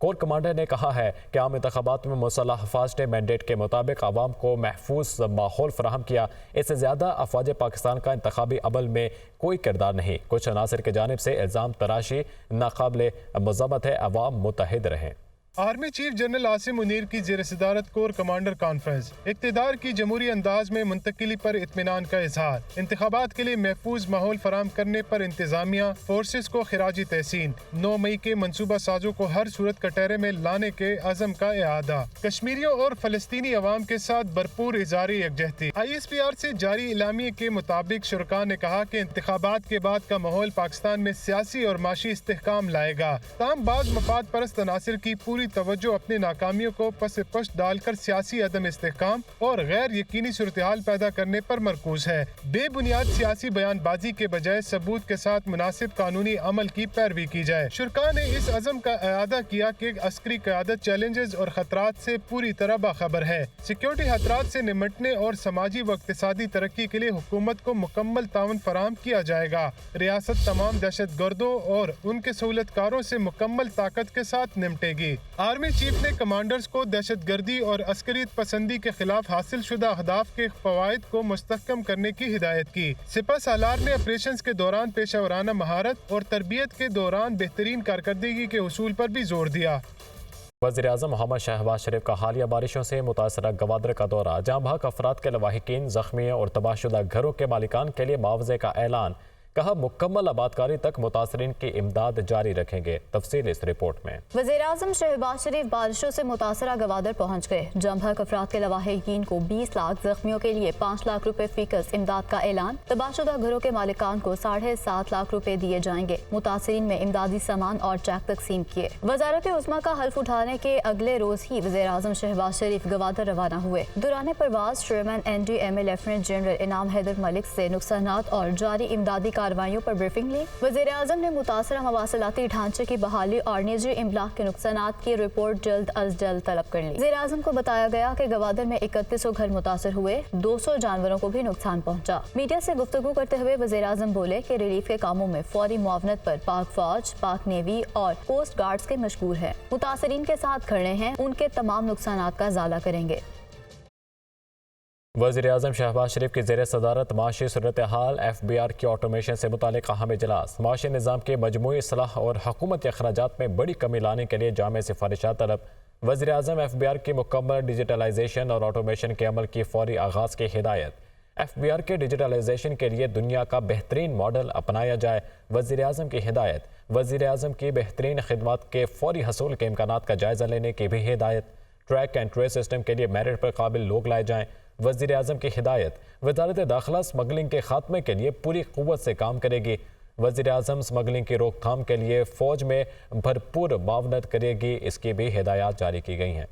Corps commander نے کہا ہے کہ عام انتخابات میں مسلح افواج نے مینڈیٹ کے مطابق عوام کو محفوظ ماحول فراہم کیا۔ اس سے زیادہ افواج پاکستان کا انتخابی عمل میں کوئی کردار نہیں۔ کچھ عناصر کی جانب سے الزام تراشی ناقابل مذمت ہے، عوام متحد رہیں۔ Army chief general Asim Munir کی زیر صدارت کور کمانڈر کانفرنس، اقتدار کی جمہوری انداز میں منتقلی پر اطمینان کا اظہار، انتخابات کے لیے محفوظ ماحول فراہم کرنے پر انتظامیہ فورسز کو خراج تحسین، 9 مئی کے منصوبہ سازوں کو ہر صورت کٹہرے میں لانے کے عزم کا اعادہ، کشمیریوں اور فلسطینی عوام کے ساتھ بھرپور اظہار یکجہتی۔ ISPR سے جاری اعلامیے کے مطابق شرکاء نے کہا کہ انتخابات کے بعد کا ماحول پاکستان میں سیاسی اور معاشی استحکام لائے گا، تاہم بعض مفاد پرست عناصر کی پوری توجہ اپنی ناکامیوں کو پس پشت ڈال کر سیاسی عدم استحکام اور غیر یقینی صورتحال پیدا کرنے پر مرکوز ہے۔ بے بنیاد سیاسی بیان بازی کے بجائے ثبوت کے ساتھ مناسب قانونی عمل کی پیروی کی جائے۔ شرکاء نے اس عزم کا اعادہ کیا کہ عسکری قیادت چیلنجز اور خطرات سے پوری طرح باخبر ہے، سیکیورٹی خطرات سے نمٹنے اور سماجی و اقتصادی ترقی کے لیے حکومت کو مکمل تعاون فراہم کیا جائے گا۔ ریاست تمام دہشت گردوں اور ان کے سہولت کاروں سے مکمل طاقت کے ساتھ نمٹے گی۔ آرمی چیف نے کمانڈرز کو دہشت گردی اور عسکریت پسندی کے خلاف حاصل شدہ اہداف کے فوائد کو مستحکم کرنے کی ہدایت کی۔ سپہ سالار نے آپریشنز کے دوران پیشہ ورانہ مہارت اور تربیت کے دوران بہترین کارکردگی کے حصول پر بھی زور دیا۔ وزیراعظم محمد شہباز شریف کا حالیہ بارشوں سے متاثرہ گوادر کا دورہ، جہاں بحق افراد کے لواحقین، زخمیوں اور تباہ شدہ گھروں کے مالکان کے لیے معاوضے کا اعلان، کہا مکمل آبادکاری تک متاثرین کی امداد جاری رکھیں گے۔ تفصیل اس رپورٹ میں۔ وزیراعظم شہباز شریف بارشوں سے متاثرہ گوادر پہنچ گئے، جہاں بھرک افراد کے لواحقین کو 20 لاکھ، زخمیوں کے لیے 5 لاکھ روپے فی کس امداد کا اعلان، تباہ شدہ گھروں کے مالکان کو 7.5 لاکھ روپے دیے جائیں گے۔ متاثرین میں امدادی سامان اور چیک تقسیم کیے۔ وزارت عظمیٰ کا حلف اٹھانے کے اگلے روز ہی وزیراعظم شہباز شریف گوادر روانہ ہوئے۔ دوران پرواز چیئرمین NDMA لیفٹیننٹ جنرل انعام حیدر ملک سے نقصانات اور جاری امدادی کارروائیوں پر بریفنگ لی۔ وزیراعظم نے متاثرہ مواصلاتی ڈھانچے کی بحالی اور نجی املاک کے نقصانات کی رپورٹ جلد از جلد طلب کر لی۔ وزیراعظم کو بتایا گیا کہ گوادر میں 3100 گھر متاثر ہوئے، 200 جانوروں کو بھی نقصان پہنچا۔ میڈیا سے گفتگو کرتے ہوئے وزیراعظم بولے کہ ریلیف کے کاموں میں فوری معاونت پر پاک فوج، پاک نیوی اور کوسٹ گارڈز کے مشکور ہیں۔ متاثرین کے ساتھ کھڑے ہیں، ان کے تمام نقصانات کا ازالہ کریں گے۔ وزیراعظم شہباز شریف کی زیر صدارت معاشی صورتحال FBR کی آٹومیشن سے متعلق اہم اجلاس، معاشی نظام کے مجموعی اصلاح اور حکومتی اخراجات میں بڑی کمی لانے کے لیے جامع سفارشات طلب۔ وزیراعظم FBR کی مکمل ڈیجیٹلائزیشن اور آٹومیشن کے عمل کی فوری آغاز کی ہدایت۔ FBR کے ڈیجیٹلائزیشن کے لیے دنیا کا بہترین ماڈل اپنایا جائے، وزیراعظم کی ہدایت۔ وزیراعظم کی بہترین خدمات کے فوری حصول کے امکانات کا جائزہ لینے کی بھی ہدایت۔ ٹریک اینڈ ٹریس سسٹم کے لیے میرٹ پر قابل لوگ لائے جائیں، وزیراعظم کی ہدایت۔ وزارت داخلہ سمگلنگ کے خاتمے کے لیے پوری قوت سے کام کرے گی۔ وزیراعظم سمگلنگ کی روک تھام کے لیے فوج میں بھرپور معاونت کرے گی، اس کی بھی ہدایات جاری کی گئی ہیں۔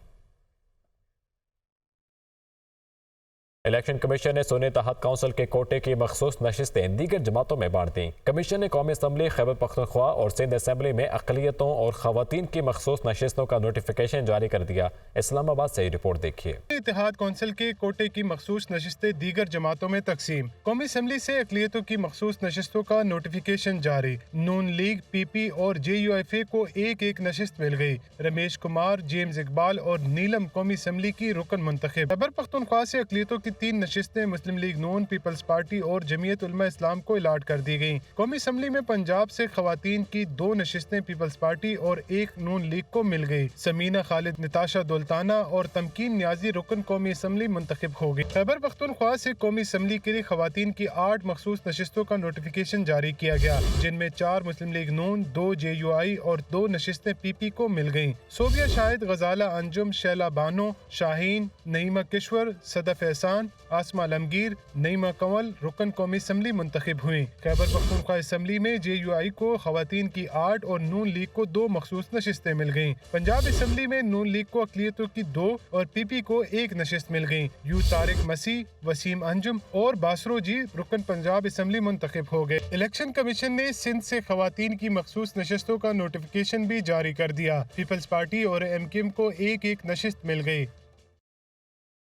الیکشن کمیشن نے سونی تحت کونسل کے کوٹے کی مخصوص نشستیں دیگر جماعتوں میں بانٹ دیں۔ کمیشن نے قومی اسمبلی، خیبر پختونخوا اور سندھ اسمبلی میں اقلیتوں اور خواتین کی مخصوص نشستوں کا نوٹیفیکیشن جاری کر دیا۔ اسلام آباد سے رپورٹ دیکھیے۔ اتحاد کونسل کے کوٹے کی مخصوص نشستیں دیگر جماعتوں میں تقسیم۔ قومی اسمبلی سے اقلیتوں کی مخصوص نشستوں کا نوٹیفیکیشن جاری۔ نون لیگ، PP اور JUFA کو ایک نشست مل گئی۔ رمیش کمار، جیمز اقبال اور نیلم قومی اسمبلی کی رکن منتخب۔ خیبر پختونخوا سے اقلیتوں کی 3 نشستیں مسلم لیگ نون، پیپلز پارٹی اور جمعیت علماء اسلام کو الاٹ کر دی گئیں۔ قومی اسمبلی میں پنجاب سے خواتین کی 2 نشستیں پیپلز پارٹی اور 1 نون لیگ کو مل گئی۔ سمینہ خالد، نتاشا دولتانہ اور تمکین نیازی رکن قومی اسمبلی منتخب ہو گئی۔ خیبر پختونخوا سے قومی اسمبلی کے لیے خواتین کی 8 مخصوص نشستوں کا نوٹیفیکیشن جاری کیا گیا، جن میں 4 مسلم لیگ نون، 2 JUI اور 2 نشستیں PP کو مل گئیں۔ صوبیہ شاہد، غزالہ انجم، شیلا بانو، شاہین، نعیمہ کشور، صدف احسان، آسمہ علمگیر، نعیمہ کنول رکن قومی اسمبلی منتخب ہوئیں۔ خیبر پختونخوا اسمبلی میں JUI کو خواتین کی 8 اور نون لیگ کو 2 مخصوص نشستیں مل گئیں۔ پنجاب اسمبلی میں نون لیگ کو اقلیتوں کی 2 اور PP کو 1 نشست مل گئیں۔ یو طارق مسیح، وسیم انجم اور باسرو جی رکن پنجاب اسمبلی منتخب ہو گئے۔ الیکشن کمیشن نے سندھ سے خواتین کی مخصوص نشستوں کا نوٹیفیکیشن بھی جاری کر دیا۔ پیپلز پارٹی اور MKM کو 1 نشست مل گئی۔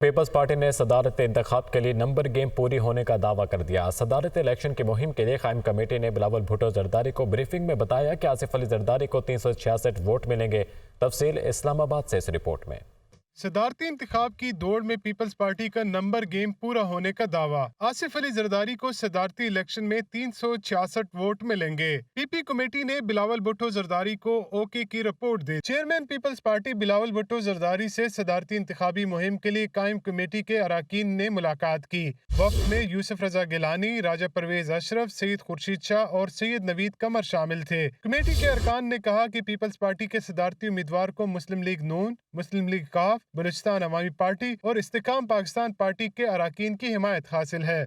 پیپلز پارٹی نے صدارت انتخاب کے لیے نمبر گیم پوری ہونے کا دعویٰ کر دیا۔ صدارت الیکشن کی مہم کے لیے قائم کمیٹی نے بلاول بھٹو زرداری کو بریفنگ میں بتایا کہ آصف علی زرداری کو 366 ووٹ ملیں گے۔ تفصیل اسلام آباد سے اس رپورٹ میں۔ صدارتی انتخاب کی دوڑ میں پیپلز پارٹی کا نمبر گیم پورا ہونے کا دعویٰ۔ آصف علی زرداری کو صدارتی الیکشن میں 366 ووٹ ملیں گے۔ پی پی کمیٹی نے بلاول بھٹو زرداری کو اوکے کی رپورٹ دی۔ Chairman people's party Bilawal Bhutto Zardari سے صدارتی انتخابی مہم کے لیے قائم کمیٹی کے اراکین نے ملاقات کی۔ وفد میں یوسف رضا گیلانی، راجہ پرویز اشرف، سید خورشید شاہ اور سید نوید قمر شامل تھے۔ کمیٹی کے ارکان نے کہا کہ پیپلز پارٹی کے صدارتی امیدوار کو مسلم لیگ نون، مسلم لیگ کاف، بلوچستان عوامی پارٹی اور استحکام پاکستان پارٹی کے اراکین کی حمایت حاصل ہے۔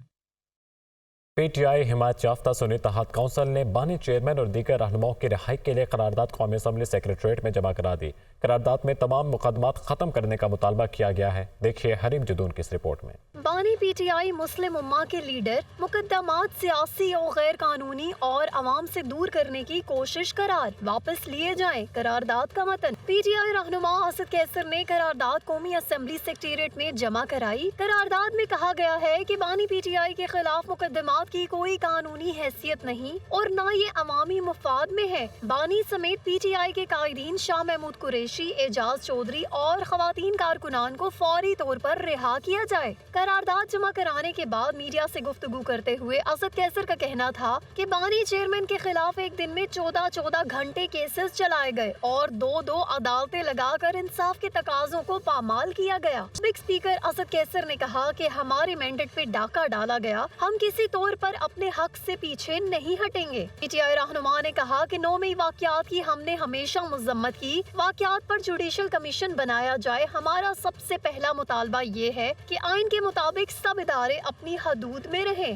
پی ٹی آئی حمایت یافتہ سنی اتحاد کونسل نے بانی چیئرمین اور دیگر رہنماؤں کی رہائی کے لیے قرارداد قومی اسمبلی سیکریٹریٹ میں جمع کرا دی۔ قرارداد میں تمام مقدمات ختم کرنے کا مطالبہ کیا گیا ہے۔ دیکھیے حریم جدون کی اس رپورٹ میں۔ بانی پی ٹی آئی مسلم امہ کے لیڈر مقدمات سیاسی اور غیر قانونی اور عوام سے دور کرنے کی کوشش قرار واپس لیے جائیں۔ قرارداد کا متن۔ پی ٹی آئی رہنما اسد کیسر نے قرارداد قومی اسمبلی سیکریٹریٹ میں جمع کرائی۔ قرارداد میں کہا گیا ہے کہ بانی پی ٹی آئی کے خلاف مقدمات کی کوئی قانونی حیثیت نہیں اور نہ یہ عوامی مفاد میں ہے۔ بانی سمیت پی ٹی آئی کے قائدین شاہ محمود قریشی، اعجاز چودھری اور خواتین کارکنان کو فوری طور پر رہا کیا جائے۔ قرارداد جمع کرانے کے بعد میڈیا سے گفتگو کرتے ہوئے اسد کیسر کا کہنا تھا کہ بانی چیئرمین کے خلاف ایک دن میں 14 گھنٹے کیسز چلائے گئے اور دو عدالتیں لگا کر انصاف کے تقاضوں کو پامال کیا گیا۔ سابق اسپیکر اسد کیسر نے کہا کہ ہمارے مینڈیٹ پہ ڈاکہ ڈالا گیا، ہم کسی طور پر اپنے حق سے پیچھے نہیں ہٹیں گے۔ پی ٹی آئی رہنما نے کہا کہ 9 مئی واقعات کی ہم نے ہمیشہ مذمت کی۔ واقعات پر جوڈیشل کمیشن بنایا جائے۔ ہمارا سب سے پہلا مطالبہ یہ ہے کہ آئین کے مطابق سب ادارے اپنی حدود میں رہیں۔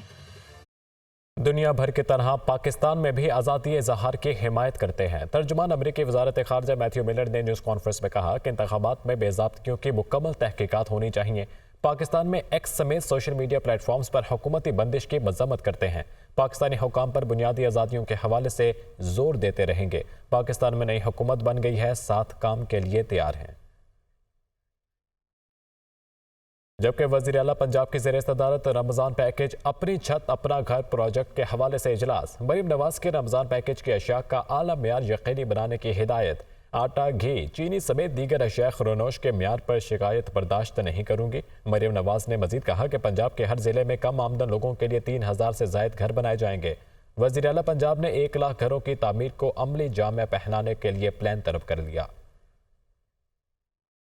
دنیا بھر کی طرح پاکستان میں بھی آزادی اظہار کی حمایت کرتے ہیں۔ ترجمان امریکی وزارت خارجہ میتھیو ملر نے نیوز کانفرنس میں کہا کہ انتخابات میں بے ضابطگیوں کی مکمل تحقیقات ہونی چاہیے۔ پاکستان میں ایکس سمیت سوشل میڈیا پلیٹ فارمز پر حکومتی بندش کی مذمت کرتے ہیں۔ پاکستانی حکام پر بنیادی آزادیوں کے حوالے سے زور دیتے رہیں گے۔ پاکستان میں نئی حکومت بن گئی ہے، ساتھ کام کے لیے تیار ہیں۔ جبکہ وزیر اعلیٰ پنجاب کی زیر صدارت رمضان پیکج اپنی چھت اپنا گھر پروجیکٹ کے حوالے سے اجلاس۔ مریم نواز کے رمضان پیکج کی اشیاء کا اعلیٰ معیار یقینی بنانے کی ہدایت۔ آٹا، گھی، چینی سمیت دیگر اشیاء خرونوش کے معیار پر شکایت برداشت نہیں کروں گی۔ مریم نواز نے مزید کہا کہ پنجاب کے ہر ضلع میں کم آمدن لوگوں کے لیے 3000 سے زائد گھر بنائے جائیں گے۔ وزیر اعلیٰ پنجاب نے 1 لاکھ گھروں کی تعمیر کو عملی جامہ پہنانے کے لیے پلان طلب کر لیا۔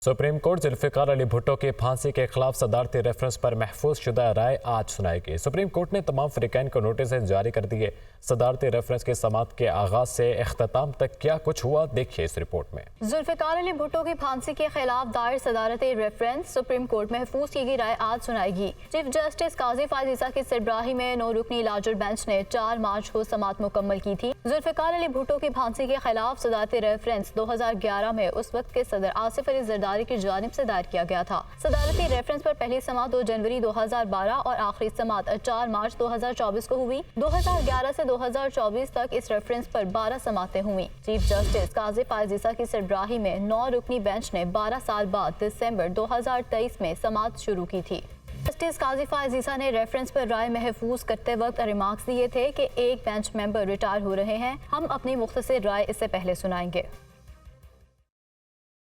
سپریم کورٹ ذوالفقار علی بھٹو کی پھانسی کے خلاف صدارتی ریفرنس پر محفوظ شدہ رائے آج سنائے گی۔ سپریم کورٹ نے تمام فریقین کو نوٹسز جاری کر دیے۔ صدارتی ریفرنس کی سماعت کے آغاز سے اختتام تک کیا کچھ ہوا، دیکھیے اس رپورٹ میں۔ ذوالفقار علی بھٹو کی پھانسی کے خلاف دائر صدارتی ریفرنس سپریم کورٹ محفوظ کی گئی رائے آج سنائے گی۔ چیف جسٹس قاضی فائز عیسیٰ کی سربراہی میں 9 رکنی لارجر بینچ نے 4 مارچ کو سماعت مکمل کی تھی۔ ذوالفقار علی بھٹو کی پھانسی کے خلاف صدارتی ریفرنس 2011 میں اس وقت کے صدر آصف علی زرداری کی جانب سے دائر کیا گیا تھا۔ صدارتی ریفرنس پر پہلی سماعت 2 جنوری 2012 اور آخری سماعت 4 مارچ 2024 کو ہوئی۔ 2011 سے 2024 تک اس ریفرنس پر 12 سماعتیں ہوئیں۔ چیف جسٹس قاضی فائز عیسیٰ کی سربراہی میں 9 رکنی بینچ نے 12 سال بعد دسمبر 2023 میں سماعت شروع کی تھی۔ جسٹس قاضی فائز عیسیٰ نے ریفرنس پر رائے محفوظ کرتے وقت ریمارکس دیے تھے کہ ایک بینچ ممبر ریٹائر ہو رہے ہیں، ہم اپنی مختصر رائے اس سے پہلے سنائیں گے۔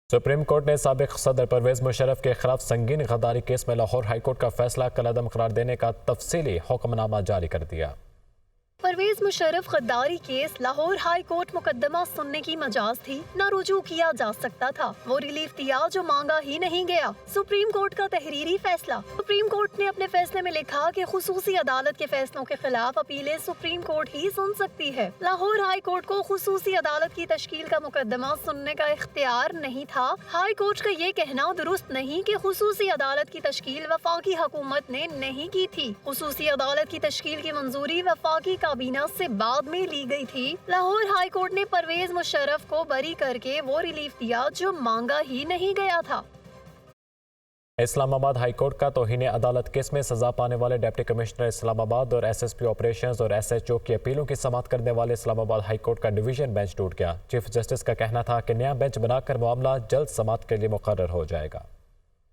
سپریم کورٹ نے سابق صدر پرویز مشرف کے خلاف سنگین غداری کیس میں لاہور ہائی کورٹ کا فیصلہ کالعدم قرار دینے کا تفصیلی حکم نامہ جاری کر دیا۔ پرویز مشرف غداری کیس لاہور ہائی کورٹ مقدمہ سننے کی مجاز تھی، نہ رجوع کیا جا سکتا تھا۔ وہ ریلیف دیا جو مانگا ہی نہیں گیا۔ سپریم کورٹ کا تحریری فیصلہ۔ سپریم کورٹ نے اپنے فیصلے میں لکھا کہ خصوصی عدالت کے فیصلوں کے خلاف اپیلیں سپریم کورٹ ہی سن سکتی ہے۔ لاہور ہائی کورٹ کو خصوصی عدالت کی تشکیل کا مقدمہ سننے کا اختیار نہیں تھا۔ ہائی کورٹ کا یہ کہنا درست نہیں کہ خصوصی عدالت کی تشکیل وفاقی حکومت نے نہیں کی تھی۔ خصوصی عدالت کی تشکیل کی منظوری وفاقی کابینہ سے بعد میں لی گئی تھی۔ لاہور ہائی کورٹ نے پرویز مشرف کو بری کر کے وہ ریلیف دیا جو مانگا ہی نہیں گیا تھا۔ اسلام آباد ہائی کورٹ کا توہین عدالت کیس میں سزا پانے والے ڈپٹی کمشنر اسلام آباد اور ایس ایس پی آپریشنز اور ایس ایچ او کی اپیلوں کی سماعت کرنے والے اسلام آباد ہائی کورٹ کا ڈویژن بینچ ٹوٹ گیا۔ چیف جسٹس کا کہنا تھا کہ نیا بینچ بنا کر معاملہ جلد سماعت کے لیے مقرر ہو جائے گا۔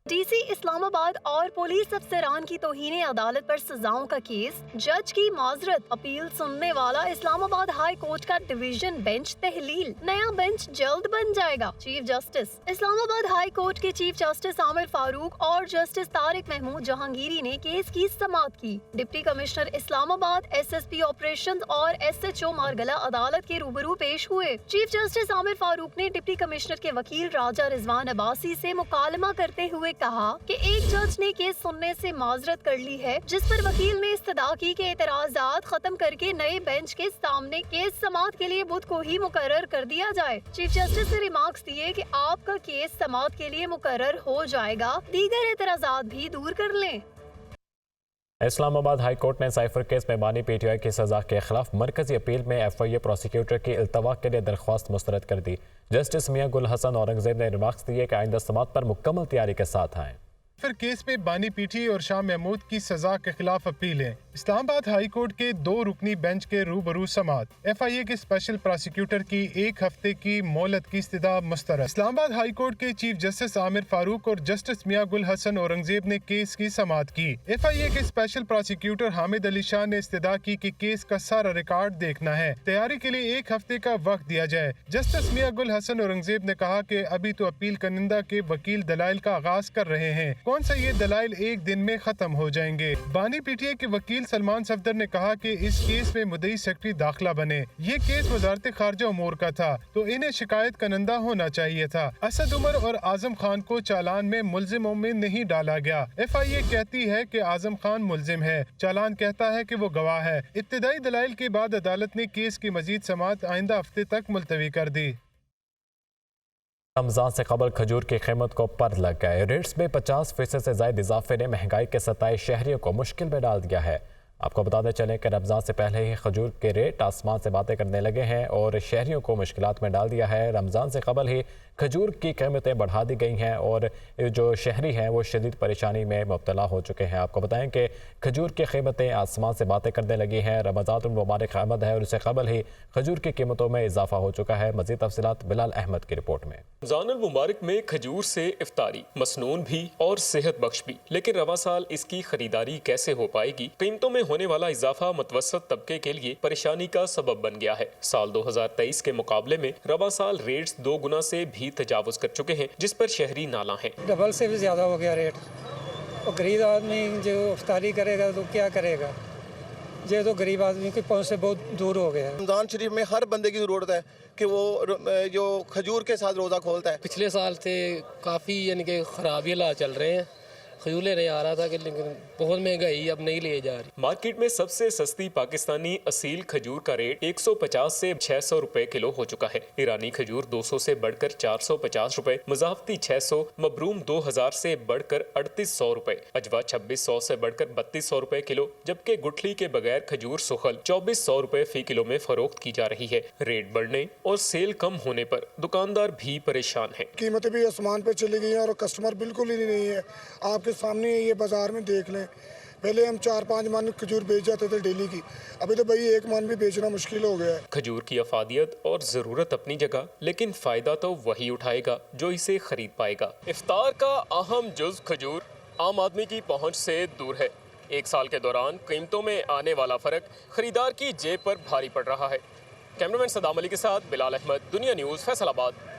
DC اسلام آباد اور پولیس افسران کی توہین عدالت پر سزاؤں کا کیس، جج کی معذرت، اپیل سننے والا اسلام آباد ہائی کورٹ کا ڈویژن بینچ تحلیل، نیا بینچ جلد بن جائے گا۔ چیف جسٹس اسلام آباد ہائی کورٹ کے چیف جسٹس عامر فاروق اور جسٹس طارق محمود جہانگیری نے کیس کی سماعت کی۔ ڈپٹی کمشنر اسلام آباد، SSP آپریشنز اور SHO مارگلہ عدالت کے روبرو پیش ہوئے۔ چیف جسٹس عامر فاروق نے ڈپٹی کمشنر کے وکیل راجہ رضوان عباسی سے مکالمہ کرتے ہوئے کہا کہ ایک جج نے کیس سننے سے معذرت کر لی ہے، جس پر وکیل نے استدعا کی کہ اعتراضات ختم کر کے نئے بینچ کے سامنے کیس سماعت کے لیے بدھ کو ہی مقرر کر دیا جائے۔ چیف جسٹس نے ریمارکس دیے کہ آپ کا کیس سماعت کے لیے مقرر ہو جائے گا، دیگر اعتراضات بھی دور کر لیں۔ اسلام آباد ہائی کورٹ نے سائفر کیس میں بانی PTI کی سزا کے خلاف مرکزی اپیل میں FIA پروسیکیوٹر کی التوا کے لیے درخواست مسترد کر دی۔ جسٹس میاں گل حسن اورنگزیب نے ریمارکس دیے کہ آئندہ سماعت پر مکمل تیاری کے ساتھ آئیں۔ پھر کیس میں بانی PTI اور شاہ محمود کی سزا کے خلاف اپیل ہے۔ اسلام آباد ہائی کورٹ کے 2 رکنی بینچ کے روبرو سماعت، FIA کے اسپیشل پروسیکیوٹر کی 1 ہفتے کی مہلت کی استدعا مسترد۔ اسلام آباد ہائی کورٹ کے چیف جسٹس عامر فاروق اور جسٹس میاں گل حسن اورنگزیب نے کیس کی سماعت کی۔ FIA کے اسپیشل پروسیکیوٹر حامد علی شاہ نے استدعا کی کہ کیس کا سارا ریکارڈ دیکھنا ہے، تیاری کے لیے 1 ہفتے کا وقت دیا جائے۔ جسٹس میاں گل حسن اورنگزیب نے کہا کہ ابھی تو اپیل کنندہ کے وکیل دلائل کا آغاز کر رہے ہیں، کون سا یہ دلائل 1 دن میں ختم ہو جائیں گے۔ بانی PTI کے وکیل سلمان صفدر نے کہا کہ اس کیس میں مدعی سیکرٹری داخلہ بنے، یہ کیس وزارت خارجہ امور کا تھا تو انہیں شکایت کنندہ ہونا چاہیے تھا۔ اسد عمر اور اعظم خان کو چالان میں ملزموں میں نہیں ڈالا گیا۔ FIA کہتی ہے کہ اعظم خان ملزم ہے، چالان کہتا ہے کہ وہ گواہ ہے۔ ابتدائی دلائل کے بعد عدالت نے کیس کی مزید سماعت آئندہ ہفتے تک ملتوی کر دی۔ رمضان سے قبل کھجور کی قیمت کو پر لگ گئے۔ ریٹس میں 50% سے زائد اضافے نے مہنگائی کے ستائے شہریوں کو مشکل میں ڈال دیا ہے۔ آپ کو بتاتے چلیں کہ رمضان سے پہلے ہی کھجور کے ریٹ آسمان سے باتیں کرنے لگے ہیں اور شہریوں کو مشکلات میں ڈال دیا ہے۔ رمضان سے قبل ہی کھجور کی قیمتیں بڑھا دی گئی ہیں اور جو شہری ہیں وہ شدید پریشانی میں مبتلا ہو چکے ہیں۔ آپ کو بتائیں کہ کھجور کی قیمتیں آسمان سے باتیں کرنے لگی ہیں۔ رمضان المبارک آمد ہے اور اس سے قبل ہی کھجور کی قیمتوں میں اضافہ ہو چکا ہے۔ مزید تفصیلات بلال احمد کی رپورٹ میں۔ رمضان المبارک میں کھجور سے افطاری مسنون بھی اور صحت بخش بھی، لیکن رواں سال اس کی خریداری کیسے ہو پائے گی؟ قیمتوں میں ہونے والا اضافہ متوسط طبقے کے لیے پریشانی کا سبب بن گیا ہے۔ سال 2023 کے مقابلے میں رواں سال ریٹس 2 گنا سے بھی تجاوز کر چکے ہیں، جس پر شہری نالاں ہیں۔ ڈبل سے بھی زیادہ ہو گیا ریٹ، اور غریب آدمی جو افطاری کرے گا تو کیا کرے گا؟ یہ تو غریب آدمی کے پہنچ سے بہت دور ہو گیا ہے۔ رمضان شریف میں ہر بندے کی ضرورت ہے کہ وہ جو کھجور کے ساتھ روزہ کھولتا ہے۔ پچھلے سال سے کافی یعنی کہ خراب حالات چل رہے ہیں، کھجور لینے آ رہا تھا کہ لیکن بہت مہنگائی اب نہیں لیے جا رہی۔ مارکیٹ میں سب سے سستی پاکستانی اصیل کھجور کا ریٹ 150 سے 600 روپے کلو ہو چکا ہے۔ ایرانی کھجور 200 سے بڑھ کر 450 روپے، مضافتی 600، مبروم 2000 سے بڑھ کر 3800 روپے، اجوا 2600 سے بڑھ کر 3200 روپے کلو، جبکہ گٹھلی کے بغیر کھجور سخل 2400 روپے فی کلو میں فروخت کی جا رہی ہے۔ ریٹ بڑھنے اور سیل کم ہونے پر دکاندار بھی پریشان ہیں۔ قیمتیں بھی آسمان پہ چلی گئی ہیں اور کسٹمر بالکل ہی نہیں ہے۔ آپ کے سامنے یہ بازار میں دیکھ لیں، پہلے ہم 4-5 من کھجور بیچ جاتے تھے ڈیلی کی، ابھی تو بھائی 1 من بھی بیچنا مشکل ہو گیا ہے۔ کھجور کی افادیت اور ضرورت اپنی جگہ، لیکن فائدہ تو وہی اٹھائے گا جو اسے خرید پائے گا۔ افطار کا اہم جز کھجور عام آدمی کی پہنچ سے دور ہے۔ 1 سال کے دوران قیمتوں میں آنے والا فرق خریدار کی جیب پر بھاری پڑ رہا ہے۔ کیمرامین صدام علی کے ساتھ بلال احمد، دنیا نیوز، فیصل آباد۔